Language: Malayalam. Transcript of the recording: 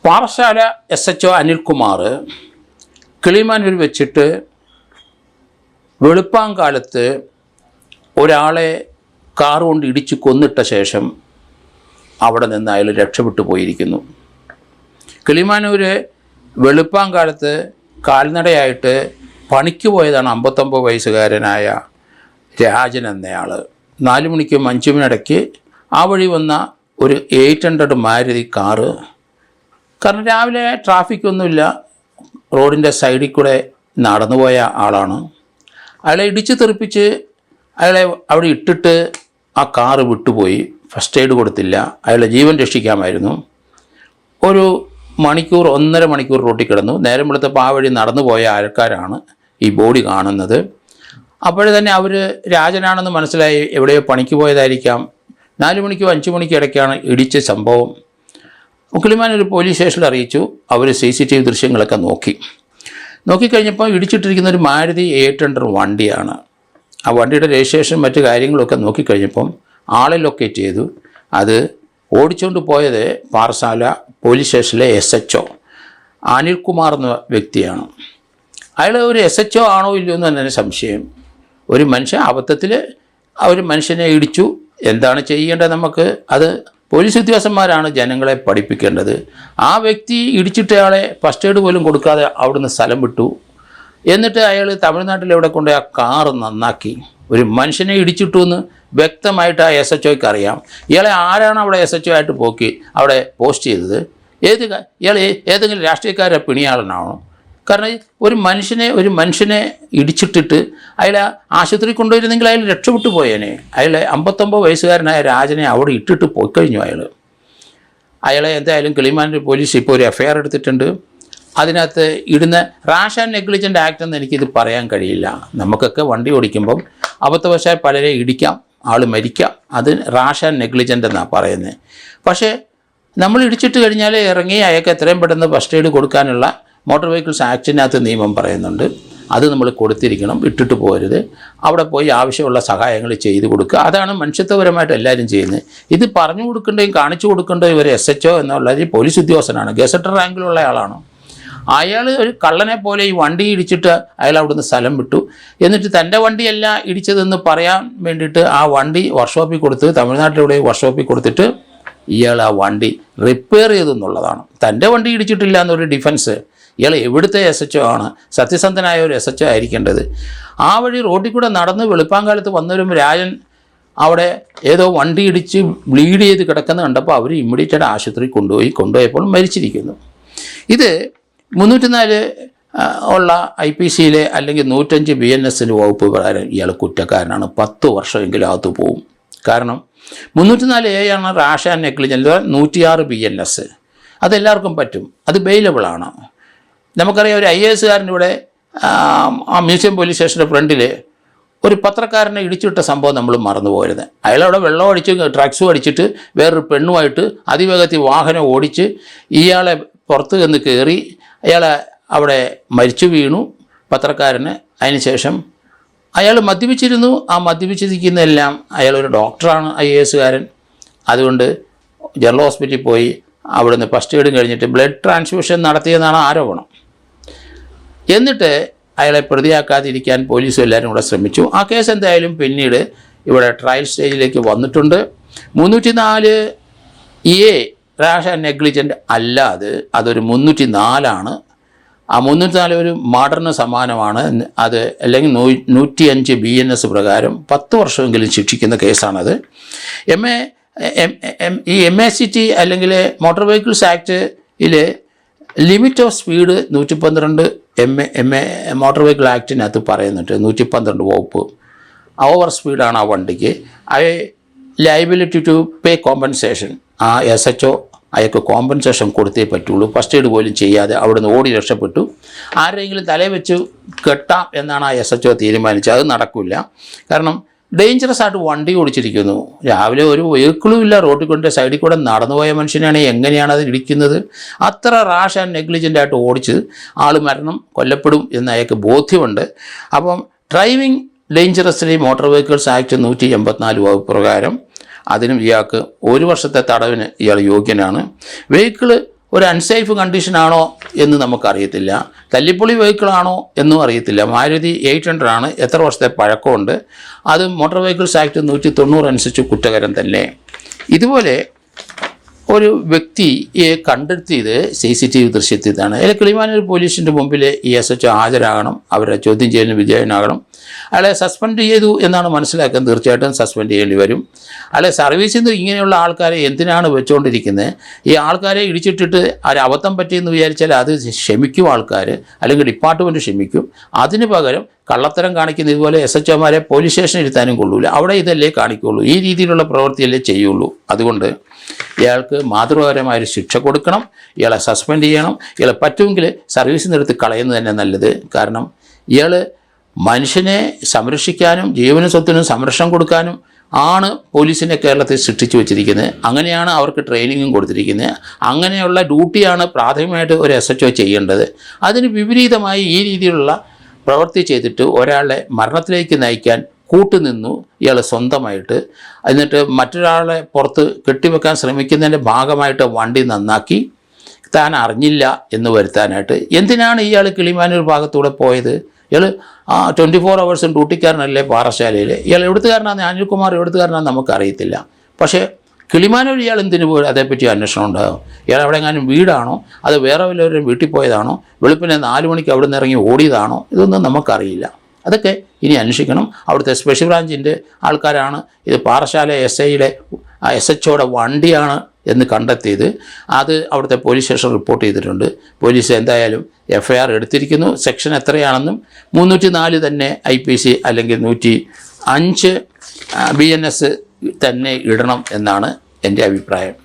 പാറശാല SHO അനിൽകുമാർ കിളിമാനൂർ വെച്ചിട്ട് വെളുപ്പാങ്കാലത്ത് ഒരാളെ കാർ കൊണ്ട് ഇടിച്ച് കൊന്നിട്ട ശേഷം അവിടെ നിന്ന് അയാൾ രക്ഷപ്പെട്ടു പോയിരിക്കുന്നു. കിളിമാനൂർ വെളുപ്പാങ്കാലത്ത് കാൽനടയായിട്ട് പണിക്ക് പോയതാണ് 59 വയസ്സുകാരനായ രാജൻ എന്നയാൾ. 4 മണിക്കും 5 മണിയിടയ്ക്ക് ആ വഴി വന്ന ഒരു 800 മാരുതി കാറ്, കാരണം രാവിലെ ട്രാഫിക്കൊന്നുമില്ല, റോഡിൻ്റെ സൈഡിൽ കൂടെ നടന്നുപോയ ആളാണ്. അയാളെ ഇടിച്ച് തെറിപ്പിച്ച് അയാളെ അവിടെ ഇട്ടിട്ട് ആ കാറ് വിട്ടുപോയി. ഫസ്റ്റ് എയ്ഡ് കൊടുത്തില്ല. അയാളുടെ ജീവൻ രക്ഷിക്കാമായിരുന്നു. ഒരു മണിക്കൂർ 1.5 മണിക്കൂർ റോട്ടിൽ കിടന്നു. നേരം വെളുത്തപ്പോൾ ആ വഴി നടന്നു പോയ ആൾക്കാരാണ് ഈ ബോഡി കാണുന്നത്. അപ്പോഴേ തന്നെ അവർ രാജനാണെന്ന് മനസ്സിലായി. എവിടെയോ പണിക്ക് പോയതായിരിക്കാം. 4 മണിക്കോ 5 മണിക്കോ ഇടയ്ക്കാണ് ഇടിച്ച സംഭവം. കിളിമാനൂർ പോലീസ് സ്റ്റേഷനിൽ അറിയിച്ചു. അവർ CCTV ദൃശ്യങ്ങളൊക്കെ നോക്കിക്കഴിഞ്ഞപ്പോൾ ഇടിച്ചിട്ടിരിക്കുന്ന ഒരു മാരുതി 800 വണ്ടിയാണ്. ആ വണ്ടിയുടെ രജിസ്ട്രേഷൻ മറ്റു കാര്യങ്ങളൊക്കെ നോക്കിക്കഴിഞ്ഞപ്പം ആളെ ലൊക്കേറ്റ് ചെയ്തു. അത് ഓടിച്ചുകൊണ്ട് പോയത് പാറശാല പോലീസ് സ്റ്റേഷനിലെ SHO അനിൽകുമാർ എന്ന വ്യക്തിയാണ്. അയാൾ ഒരു SHO ആണോ ഇല്ലയോ എന്ന് തന്നെ സംശയം. ഒരു മനുഷ്യൻ അബദ്ധത്തിൽ ഒരു മനുഷ്യനെ ഇടിച്ചു. എന്താണ് ചെയ്യേണ്ടത് നമുക്ക്? അത് പോലീസ് ഉദ്യോഗസ്ഥന്മാരാണ് ജനങ്ങളെ പഠിപ്പിക്കേണ്ടത്. ആ വ്യക്തി ഇടിച്ചിട്ടയാളെ ഫസ്റ്റ് എയ്ഡ് പോലും കൊടുക്കാതെ അവിടുന്ന് സ്ഥലം വിട്ടു. എന്നിട്ട് അയാൾ തമിഴ്നാട്ടിലെവിടെ കൊണ്ട് ആ കാറ് നന്നാക്കി. ഒരു മനുഷ്യനെ ഇടിച്ചിട്ടു എന്ന് വ്യക്തമായിട്ട് ആ SHOയ്ക്ക് അറിയാം. ഇയാളെ ആരാണ് അവിടെ SHO ആയിട്ട് അവിടെ പോസ്റ്റ് ചെയ്തത്? ഇയാൾ ഏതെങ്കിലും രാഷ്ട്രീയക്കാരെ പിണിയാളനാണോ? കാരണം ഒരു മനുഷ്യനെ ഇടിച്ചിട്ടിട്ട് അയാളെ ആശുപത്രി കൊണ്ടുവരുന്നെങ്കിൽ അയാൾ രക്ഷപ്പെട്ടു പോയേനെ. അയാളെ 59 വയസ്സുകാരനായ രാജനെ അവിടെ ഇട്ടിട്ട് പോയി കഴിഞ്ഞു. അയാളെ എന്തായാലും കിളിമാനൂർ പോലീസ് ഇപ്പോൾ ഒരു FIR എടുത്തിട്ടുണ്ട്. അതിനകത്ത് ഇടുന്ന റാഷ് ആൻഡ് നെഗ്ലിജൻ്റ് ആക്ട് എന്ന് എനിക്കിത് പറയാൻ കഴിയില്ല. നമുക്കൊക്കെ വണ്ടി ഓടിക്കുമ്പം അബദ്ധവശാൽ പലരെ ഇടിക്കാം, ആൾ മരിക്കാം. അത് റാഷ് ആൻഡ് നെഗ്ലിജൻ്റ് എന്നാണ് പറയുന്നത്. പക്ഷേ നമ്മൾ ഇടിച്ചിട്ട് കഴിഞ്ഞാൽ ഇറങ്ങി അയാൾക്ക് എത്രയും പെട്ടെന്ന് ഫസ്റ്റ് എയ്ഡ് കൊടുക്കാനുള്ള മോട്ടോർ വെഹിക്കിൾസ് ആക്ടിനകത്ത് നിയമം പറയുന്നുണ്ട്. അത് നമ്മൾ കൊടുത്തിരിക്കണം, ഇട്ടിട്ട് പോരുത്. അവിടെ പോയി ആവശ്യമുള്ള സഹായങ്ങൾ ചെയ്തു കൊടുക്കുക. അതാണ് മനുഷ്യത്വപരമായിട്ട് എല്ലാവരും ചെയ്യുന്നത്. ഇത് പറഞ്ഞു കൊടുക്കേണ്ടതും കാണിച്ചു കൊടുക്കേണ്ടതും ഒരു SHO എന്നുള്ളത് പോലീസ് ഉദ്യോഗസ്ഥനാണ്, ഗസറ്റർ റാങ്കിലുള്ള ആളാണ്. അയാൾ ഒരു കള്ളനെ പോലെ ഈ വണ്ടി ഇടിച്ചിട്ട് അയാൾ അവിടുന്ന് സ്ഥലം വിട്ടു. എന്നിട്ട് തൻ്റെ വണ്ടിയല്ല ഇടിച്ചതെന്ന് പറയാൻ വേണ്ടിയിട്ട് ആ വണ്ടി വർക്ക്ഷോപ്പിൽ കൊടുത്ത്, തമിഴ്നാട്ടിലൂടെ വർക്ക്ഷോപ്പിൽ കൊടുത്തിട്ട് ഇയാൾ ആ വണ്ടി റിപ്പയർ ചെയ്തെന്നുള്ളതാണ്. തൻ്റെ വണ്ടി ഇടിച്ചിട്ടില്ല എന്നൊരു ഡിഫൻസ്. ഇയാൾ എവിടുത്തെ SHO ആണ്? സത്യസന്ധനായ ഒരു SHO ആയിരിക്കേണ്ടത്. ആ വഴി റോഡിൽ കൂടെ നടന്ന് വെളുപ്പാങ്കാലത്ത് വന്നവരും രാജൻ അവിടെ ഏതോ വണ്ടി ഇടിച്ച് ബ്ലീഡ് ചെയ്ത് കിടക്കുന്ന കണ്ടപ്പോൾ അവർ ഇമ്മീഡിയറ്റായിട്ട് ആശുപത്രിയിൽ കൊണ്ടുപോയപ്പോൾ മരിച്ചിരിക്കുന്നു. ഇത് 304 ഉള്ള IPCയിലെ അല്ലെങ്കിൽ 105 BNS വകുപ്പ് പ്രകാരം ഇയാൾ കുറ്റക്കാരനാണ്. 10 വർഷമെങ്കിലും അകത്ത് പോവും. കാരണം 304A ആണ് റാഷ് ആൻഡ് നെഗ്ലിജൻസ്. 106 BNS അതെല്ലാവർക്കും പറ്റും. അത് ബെയിലബിളാണ്. നമുക്കറിയാം, ഒരു IASകാരൻ്റെ ഇവിടെ ആ മ്യൂസിയം പോലീസ് സ്റ്റേഷൻ്റെ ഫ്രണ്ടിൽ ഒരു പത്രക്കാരനെ ഇടിച്ചിട്ട സംഭവം നമ്മൾ മറന്നു പോരുത്. അയാളവിടെ വെള്ളം അടിച്ച് ഡ്രഗ്സും അടിച്ചിട്ട് വേറൊരു പെണ്ണുമായിട്ട് അതിവേഗത്തിൽ വാഹനം ഓടിച്ച് ഇയാളെ പുറത്ത് നിന്ന് കയറി അയാളെ അവിടെ മരിച്ചു വീണു പത്രക്കാരന്. അതിനുശേഷം അയാൾ മദ്യപിച്ചിരുന്നു. ആ മദ്യപിച്ചിരിക്കുന്നതെല്ലാം അയാളൊരു ഡോക്ടറാണ്, IASകാരൻ. അതുകൊണ്ട് ജനറൽ ഹോസ്പിറ്റലിൽ പോയി അവിടുന്ന് ഫസ്റ്റ് എയ്ഡും കഴിഞ്ഞിട്ട് ബ്ലഡ് ട്രാൻസ്ഫ്യൂഷൻ നടത്തിയെന്നാണ് ആരോപണം. എന്നിട്ട് അയാളെ പ്രതിയാക്കാതിരിക്കാൻ പോലീസും എല്ലാവരും കൂടെ ശ്രമിച്ചു. ആ കേസ് എന്തായാലും പിന്നീട് ഇവിടെ ട്രയൽ സ്റ്റേജിലേക്ക് വന്നിട്ടുണ്ട്. 304A റാഷ് ആൻഡ് നെഗ്ലിജൻ്റ് അല്ലാതെ അതൊരു 304 ആ 304 ഒരു മർഡറിന് സമാനമാണ്. അത് അല്ലെങ്കിൽ 105 BNS പ്രകാരം 10 വർഷമെങ്കിലും ശിക്ഷിക്കുന്ന കേസാണത്. ഈ MACT അല്ലെങ്കിൽ മോട്ടോർ വെഹിക്കിൾസ് ആക്ടിൽ limit of speed 112 motor vehicle ആക്ടിനകത്ത് പറയുന്നുണ്ട്. 112 വകുപ്പ് ഓവർ സ്പീഡാണ് ആ വണ്ടിക്ക്. Liability to pay compensation. ആ SHO അയാൾക്ക് കോമ്പൻസേഷൻ കൊടുത്തേ പറ്റുള്ളൂ. ഫസ്റ്റ് എയ്ഡ് പോലും ചെയ്യാതെ അവിടുന്ന് ഓടി രക്ഷപ്പെട്ടു. ആരെങ്കിലും തലയിൽ വെച്ച് കെട്ടാം എന്നാണ് ആ SHO തീരുമാനിച്ചത്. അത് നടക്കില്ല. കാരണം ഡേഞ്ചറസ് ആയിട്ട് വണ്ടി ഓടിച്ചിരിക്കുന്നു. രാവിലെ ഒരു വെഹിക്കിളും ഇല്ല, റോഡിൽ കൊണ്ട് സൈഡിൽ കൂടെ നടന്നുപോയ മനുഷ്യനാണ് എങ്ങനെയാണ് അത് ഇടിക്കുന്നത്? അത്ര റാഷ് ആൻഡ് നെഗ്ലിജൻ്റ് ആയിട്ട് ഓടിച്ച് ആൾ കൊല്ലപ്പെടും എന്ന് അയാൾക്ക് ബോധ്യമുണ്ട്. അപ്പം driving dangerously motor vehicles act 184 വകുപ്പ് പ്രകാരം അതിനും ഇയാൾക്ക് 1 വർഷത്തെ തടവിന് ഇയാൾ യോഗ്യനാണ്. വെഹിക്കിള് ഒരു അൺസേഫ് കണ്ടീഷനാണോ എന്ന് നമുക്കറിയത്തില്ല. തല്ലിപ്പൊളി വെഹിക്കിളാണോ എന്നും അറിയത്തില്ല. മാരുതി 800 ആണ്, എത്ര വർഷത്തെ പഴക്കമുണ്ട്. അത് മോട്ടോർ വെഹിക്കിൾസ് ആക്ട് 190 അനുസരിച്ച് കുറ്റകരം തന്നെ. ഇതുപോലെ ഒരു വ്യക്തിയെ കണ്ടെത്തിയത് CCTV ദൃശ്യത്തിൽ നിന്നാണ്. അതിൽ കിളിമാനൂർ പോലീസിൻ്റെ മുമ്പിൽ ഈ SHO ഹാജരാകണം, അവരെ ചോദ്യം ചെയ്യലിന് വിധേയനാകണം. അയാളെ സസ്പെൻഡ് ചെയ്തു എന്നാണ് മനസ്സിലാക്കാൻ, തീർച്ചയായിട്ടും സസ്പെൻഡ് ചെയ്യേണ്ടി വരും. അയാളെ സർവീസിൽ നിന്ന് ഇങ്ങനെയുള്ള ആൾക്കാരെ എന്തിനാണ് വെച്ചുകൊണ്ടിരിക്കുന്നത്? ഈ ആൾക്കാരെ ഇടിച്ചിട്ടിട്ട് ഒരു അബദ്ധം പറ്റിയെന്ന് വിചാരിച്ചാൽ അത് ക്ഷമിക്കും ആൾക്കാർ, അല്ലെങ്കിൽ ഡിപ്പാർട്ട്മെൻറ്റ് ക്ഷമിക്കും. അതിന് പകരം കള്ളത്തരം കാണിക്കുന്ന ഇതുപോലെ SHOമാരെ പോലീസ് സ്റ്റേഷനിൽ ഇരുത്താനും കൊള്ളൂല. അവിടെ ഇതല്ലേ കാണിക്കുള്ളൂ, ഈ രീതിയിലുള്ള പ്രവൃത്തിയല്ലേ ചെയ്യുള്ളൂ. അതുകൊണ്ട് ഇയാൾക്ക് മാതൃകാപരമായൊരു ശിക്ഷ കൊടുക്കണം, ഇയാളെ സസ്പെൻഡ് ചെയ്യണം. ഇയാളെ പറ്റുമെങ്കിൽ സർവീസിൽ നിർത്തി കളയുന്നത് തന്നെ നല്ലത്. കാരണം ഇയാൾ മനുഷ്യനെ സംരക്ഷിക്കാനും ജീവനും സ്വത്തിനും സംരക്ഷണം കൊടുക്കാനും ആണ് പോലീസിനെ കേരളത്തിൽ സൃഷ്ടിച്ചു വെച്ചിരിക്കുന്നത്. അങ്ങനെയാണ് അവർക്ക് ട്രെയിനിങ്ങും കൊടുത്തിരിക്കുന്നത്. അങ്ങനെയുള്ള ഡ്യൂട്ടിയാണ് പ്രാഥമികമായിട്ട് ഒരു SHO ചെയ്യേണ്ടത്. അതിന് വിപരീതമായി ഈ രീതിയിലുള്ള പ്രവൃത്തി ചെയ്തിട്ട് ഒരാളെ മരണത്തിലേക്ക് നയിക്കാൻ കൂട്ടുനിന്നു ഇയാൾ സ്വന്തമായിട്ട്. എന്നിട്ട് മറ്റൊരാളെ പുറത്ത് കെട്ടിവെക്കാൻ ശ്രമിക്കുന്നതിൻ്റെ ഭാഗമായിട്ട് വണ്ടി നന്നാക്കി താൻ അറിഞ്ഞില്ല എന്ന് വരുത്താനായിട്ട്. എന്തിനാണ് ഇയാൾ കിളിമാനൂർ ഭാഗത്തൂടെ പോയത്? ഇയാൾ 24 hours ഡ്യൂട്ടിക്കാരനല്ലേ പാറശാലയിൽ. ഇയാൾ എവിടുത്തുകാരനാണെന്ന്, അനിൽകുമാർ എവിടുത്തുകാരനാണെന്ന് നമുക്കറിയത്തില്ല. പക്ഷേ കിളിമാനൂർ ഇയാൾ എന്തിനു പോയി? അതേപ്പറ്റി അന്വേഷണം ഉണ്ടാകും. ഇയാൾ അവിടെ എങ്ങാനും വീടാണോ, അത് വേറെ വല്ലവരും വീട്ടിൽ പോയതാണോ, വെളുപ്പിനെ 4 മണിക്ക് അവിടെ നിന്ന് ഇറങ്ങി ഓടിയതാണോ, ഇതൊന്നും നമുക്കറിയില്ല. അതൊക്കെ ഇനി അന്വേഷിക്കണം. അവിടുത്തെ സ്പെഷ്യൽ ബ്രാഞ്ചിൻ്റെ ആൾക്കാരാണ് ഇത് പാറശാല SHOയുടെ വണ്ടിയാണ് എന്ന് കണ്ടെത്തിയത്. അത് അവിടുത്തെ പോലീസ് സ്റ്റേഷൻ റിപ്പോർട്ട് ചെയ്തിട്ടുണ്ട്. പോലീസ് എന്തായാലും FIR എടുത്തിരിക്കുന്നു. സെക്ഷൻ എത്രയാണെന്നും 304 തന്നെ IPC അല്ലെങ്കിൽ 105 BNS തന്നെ ഇടണം എന്നാണ് എൻ്റെ അഭിപ്രായം.